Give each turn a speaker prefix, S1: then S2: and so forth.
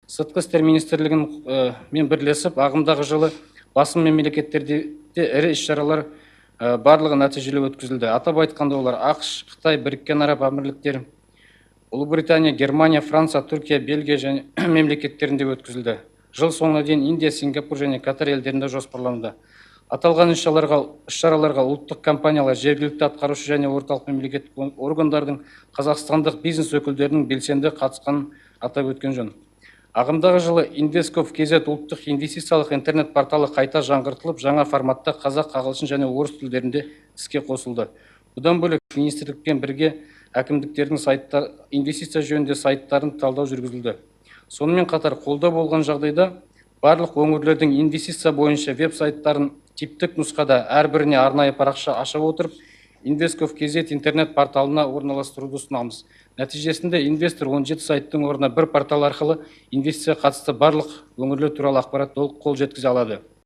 S1: Сыртқы істер министрлігінің мен бірлесіп, ағымдағы жылы басым мемлекеттерде ірі іс-шаралар барлығы нәтижелі өткізілді. Атап айтқанда олар ақш, Қытай, Біріккен Араб Әмірліктері, Ұлыбритания, Германия, Франция, Түркия, Бельгия және мемлекеттерінде өткізілді. Жыл соңына дейін Индия, Сингапур және Катар елдерінде жоспарланды. Аталған іс-шараларға ұлттық компаниялар, жергілікті атқарушы және орталық мемлекеттік органдардың, қазақстандық бизнес өкілдерінің белсенді қатысқанын атап өткен жөн. Ағымдағы жылы Investcov.kz ұлттық инвестициялық интернет порталы қайта жаңғыртылып, жаңа форматта қазақ, ағылшын және орыс тілдерінде іске қосылды. Бұдан бөлек министрлікпен бірге әкімдіктердің инвестиция жөнінде сайттарын талдау жүргізілді. Сонымен қатар, қолда болған жағдайда барлық өңірлердің инвестиция бойынша веб-сайттарын типтік нұсқада әрбіріне арнайы парақша аша отырып, Investcov.kz интернет порталына орналастыруды ұсынамыз. Нәтижесінде инвестор 17 сайттың орнына бір портал арқылы инвестиция қатысты барлық өңірлер туралы ақпарат қол жеткізе алады.